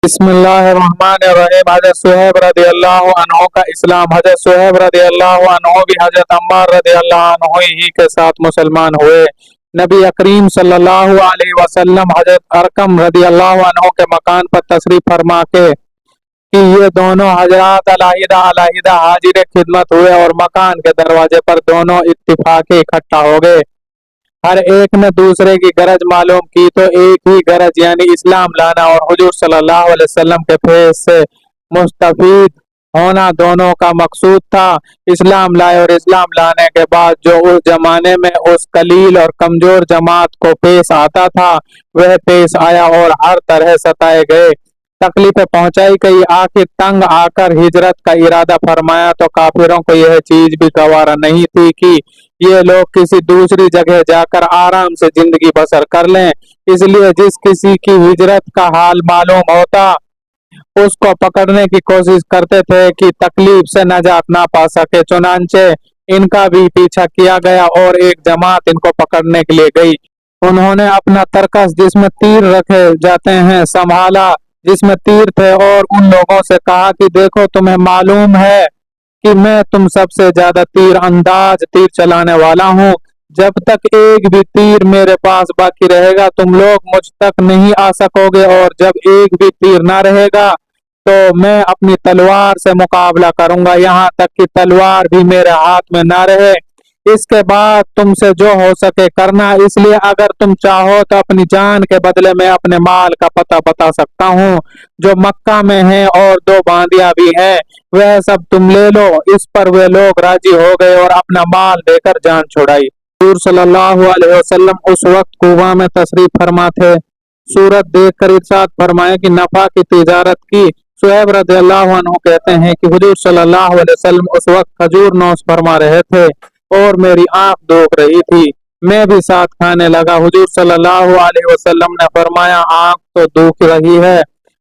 بسم اللہ الرحمن الرحیم۔ حضرت صہیب رضی اللہ عنہ کا اسلام۔ حضرت صہیب رضی اللہ عنہ بھی حضرت عمار رضی اللہ عنہ ہی کے ساتھ مسلمان ہوئے۔ نبی کریم صلی اللہ علیہ وسلم حضرت ارقم رضی اللہ عنہ کے مکان پر تشریف فرما کے کہ یہ دونوں حضرات علیحدہ علیحدہ حاضر خدمت ہوئے اور مکان کے دروازے پر دونوں اتفاق اکٹھا ہو گئے۔ ہر ایک نے دوسرے کی غرض معلوم کی تو ایک ہی غرض یعنی اسلام لانا اور حضور صلی اللہ علیہ وسلم کے فیض سے مستفید ہونا دونوں کا مقصود تھا۔ اسلام لائے اور اسلام لانے کے بعد جو اس زمانے میں اس قلیل اور کمزور جماعت کو پیش آتا تھا وہ پیش آیا اور ہر طرح ستائے گئے، تکلیفیں پہنچائی گئی، آخر تنگ آ کر ہجرت کا ارادہ فرمایا تو کافروں کو یہ چیز بھی گوارا نہیں تھی کہ یہ لوگ کسی دوسری جگہ جا کر آرام سے زندگی بسر کر لیں، اس لیے جس کسی کی ہجرت کا حال معلوم ہوتا اس کو پکڑنے کی کوشش کرتے تھے کہ تکلیف سے نجات نہ پا سکے۔ چنانچہ ان کا بھی پیچھا کیا گیا اور ایک جماعت ان کو پکڑنے کے لیے گئی۔ انہوں نے اپنا ترکش جس میں تیر رکھے جاتے ہیں سنبھالا جس میں تیر تھے اور ان لوگوں سے کہا کہ دیکھو تمہیں معلوم ہے کہ میں تم سب سے زیادہ تیر انداز تیر چلانے والا ہوں، جب تک ایک بھی تیر میرے پاس باقی رہے گا تم لوگ مجھ تک نہیں آ سکو گے، اور جب ایک بھی تیر نہ رہے گا تو میں اپنی تلوار سے مقابلہ کروں گا یہاں تک کہ تلوار بھی میرے ہاتھ میں نہ رہے۔ اس کے بعد تم سے جو ہو سکے کرنا، اس لیے اگر تم چاہو تو اپنی جان کے بدلے میں اپنے مال کا پتہ بتا سکتا ہوں جو مکہ میں ہیں، اور 2 باندیاں بھی ہیں، وہ سب تم لے لو۔ اس پر وہ لوگ راضی ہو گئے اور اپنا مال دے کر جان چھڑائی۔ حضور صلی اللہ علیہ وسلم اس وقت کوبا میں تشریف فرما تھے۔ صورت دیکھ کر ارشاد فرمایا کہ نفع کی تجارت کی۔ صہیب رضی اللہ عنہ کہتے ہیں کہ حضور صلی اللہ علیہ وسلم اس وقت کھجور نوش فرما رہے تھے اور میری آنکھ دوکھ رہی تھی، میں بھی ساتھ کھانے لگا۔ حضور صلی اللہ علیہ وسلم نے فرمایا آنکھ تو دکھ رہی ہے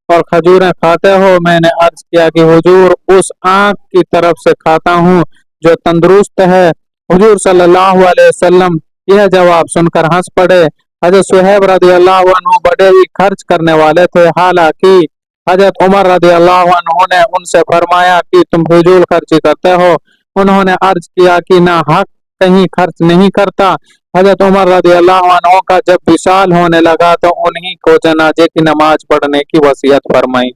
اور کھجوریں کھاتے ہو؟ میں نے عرض کیا کہ حضور اس آنکھ کی طرف سے کھاتا ہوں جو تندرست ہے۔ حضور صلی اللہ علیہ وسلم یہ جواب سن کر ہنس پڑے۔ حضرت صہیب رضی اللہ عنہ بڑے ہی خرچ کرنے والے تھے، حالانکہ حضرت عمر رضی اللہ عنہ نے ان سے فرمایا کہ تم فضول خرچی کرتے ہو۔ انہوں نے عرض کیا کہ نہ حق کہیں خرچ نہیں کرتا۔ حضرت عمر رضی اللہ عنہ کا جب وصال ہونے لگا تو انہی کو جنازے کی نماز پڑھنے کی وصیت فرمائی۔